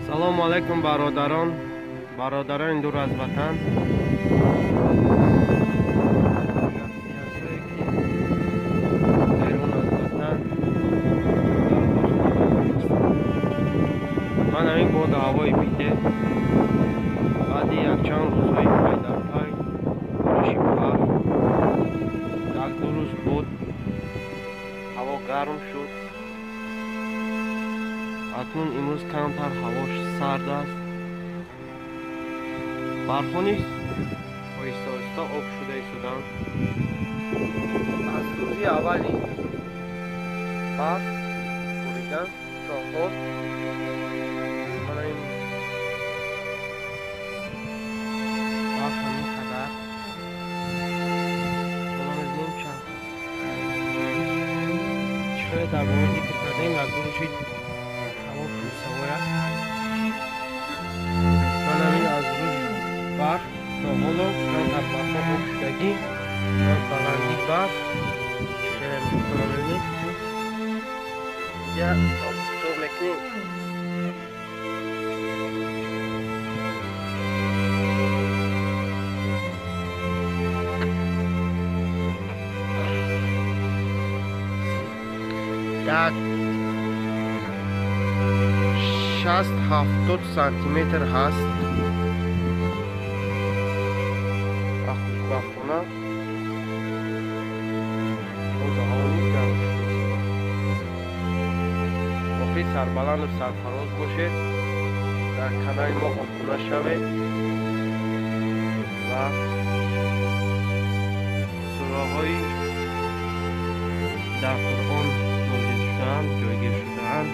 салому алайкум бародарони дур аз ватан. берун аз ватан ман ҳамин боду ҳавои биде баъди якчанд рӯзҳои пайдарпай бориши барф як-ду рӯз буд, ҳаво гарм шуд. акнун имрӯз камтар ҳавош сард аст. барфҳо низ оҳиста оҳиста об шуда истоданд. аз рӯзи аввали барф буридан то ҳол барф ҳамин қадар боломезем чанд чиқоя дар бораи зикр кардем як ду рӯзи ҳаво пурсавой аст. ман ҳамин аз рӯзи барф то ҳоло камтар барфҳо об шудагӣ баланди барф чиқоя метавонам бибинед я обсур мекунем. як 60-70 сантиметр ҳаст. ба хушбахтона рӯза ҳаво низ гарм шуд. воқеъ сарбаланду сарфароз бошед, дар канали мо обуна шавед ва суроғҳои дар Қуръон нозил шудаанд, ҷойгир шудаанд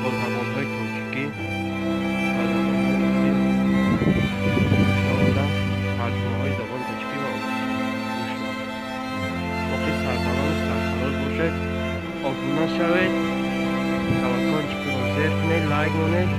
бо забонҳои тоҷикӣ шавода тарҷумаҳои забони тоҷикӣ ва воқеъ сарбаланду сарфароз бошед, обуна шавед, колокольчикро зер кунед, лайк монед.